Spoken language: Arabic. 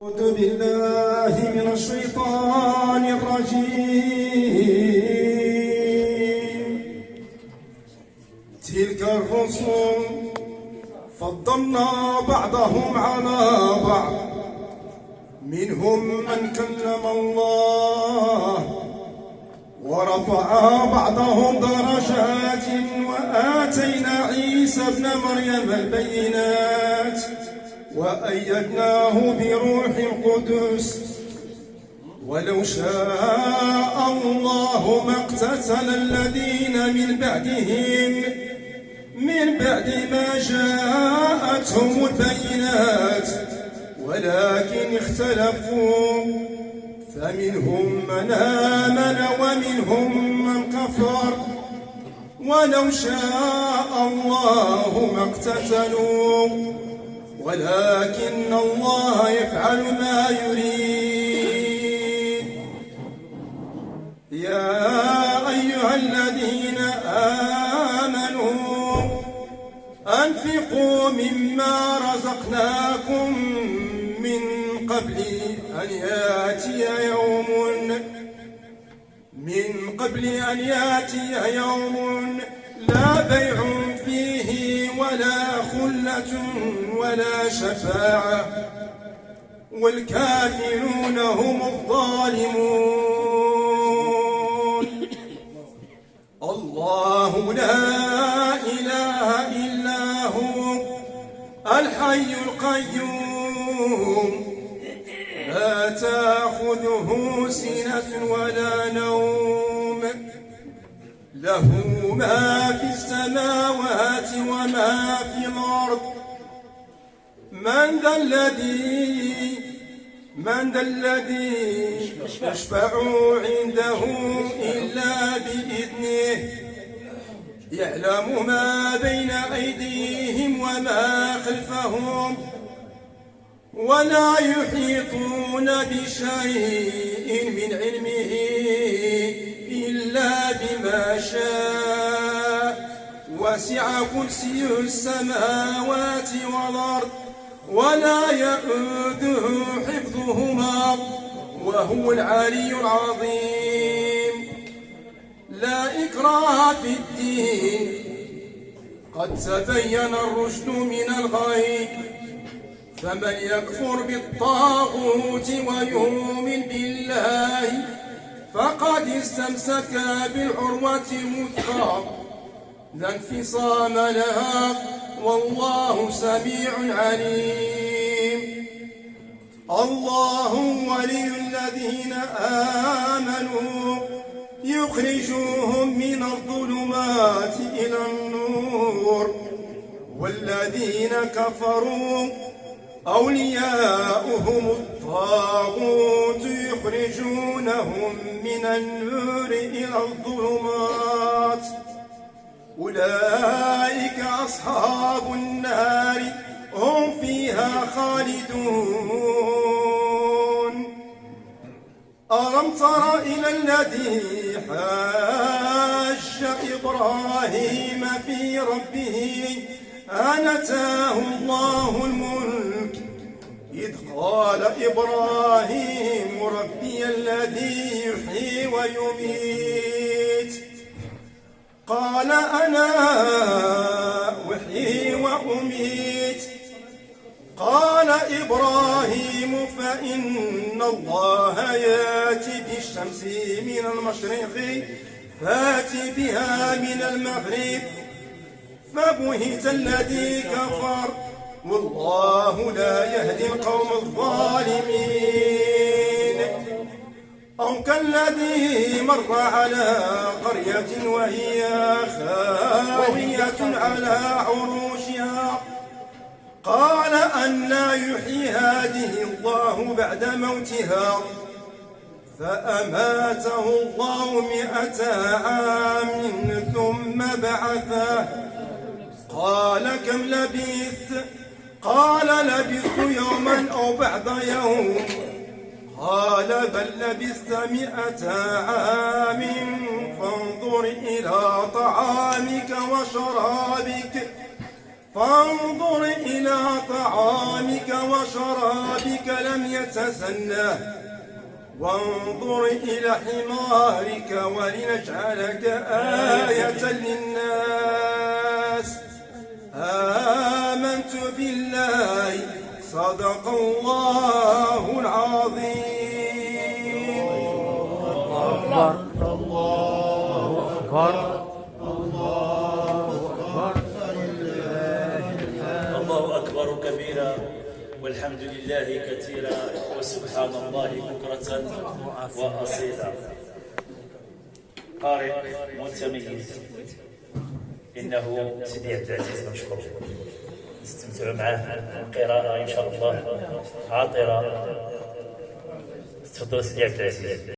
أعوذ بالله من الشيطان الرجيم. تلك الرسل فضلنا بعضهم على بعض، منهم من كلم الله ورفع بعضهم درجات، وآتينا عيسى ابن مريم البينات وأيدناه بروح القدس. ولو شاء الله ما اقتتل الذين من بعد ما جاءتهم البينات، ولكن اختلفوا فمنهم من آمن ومنهم من كفر. ولو شاء الله ما اقتتلوا ولكن الله يفعل ما يريد. يا أيها الذين آمنوا أنفقوا مما رزقناكم من قبل أن يأتي يوم لا بيع فيه ولا خلة ولا شفاعة والكافرون هم الظالمون. الله لا إله إلا هو الحي القيوم، لا تأخذه سنة ولا نوم، له ما في السماوات وما في الأرض. من ذا الذي يشفع عنده إلا بإذنه، يعلم ما بين أيديهم وما خلفهم، ولا يحيطون بشيء من علمه إلا بما شاء، وسع كرسيه السماوات والأرض ولا يؤوده حفظهما وهو العلي العظيم. لا إكراه في الدين، قد تبين الرشد من الغي، فمن يكفر بالطاغوت ويؤمن بالله فقد استمسك بالعروة الوثقى لا انفصام لها، والله سميع عليم. الله ولي الذين آمنوا يخرجوهم من الظلمات إلى النور، والذين كفروا أولياؤهم الطاغوت يخرجونهم من النور إلى الظلمات، أولئك أصحاب النار هم فيها خالدون. ألم تر إلى الذي حاج إبراهيم في ربه أن آتاه الله الملك، إذ قال إبراهيم ربي الذي يحيي ويميت، قال أنا أحيي وأميت. قال إبراهيم فإن الله يأتي بالشمس من المشرق فات بها من المغرب، فبهت الذي كفر والله لا يهدي القوم الظالمين. أو كالذي مر على قرية وهي خاوية على عروشها، قال أنى يحيي هذه الله بعد موتها، فأماته الله 100 عام ثم بعثه، قال كم لبثت؟ قال لبثت يوما أو بعض يوم، قال بل لبثت 100 عام فانظر إلى طعامك وشرابك فانظر إلى طعامك وشرابك لم يتسنه وانظر إلى حمارك ولنجعلك آية للناس آمنت بالله صدق الله العظيم. الله أكبر الله أكبر الله أكبر كبيرا والحمد لله كثيرا وسبحان الله بكرة وأصيلا. قارئ متميز إنه سيدي عبد العزيز مشكور، استمتعوا معه قراءة إن شاء الله عاطرة. تفضل سيدي عبد العزيز.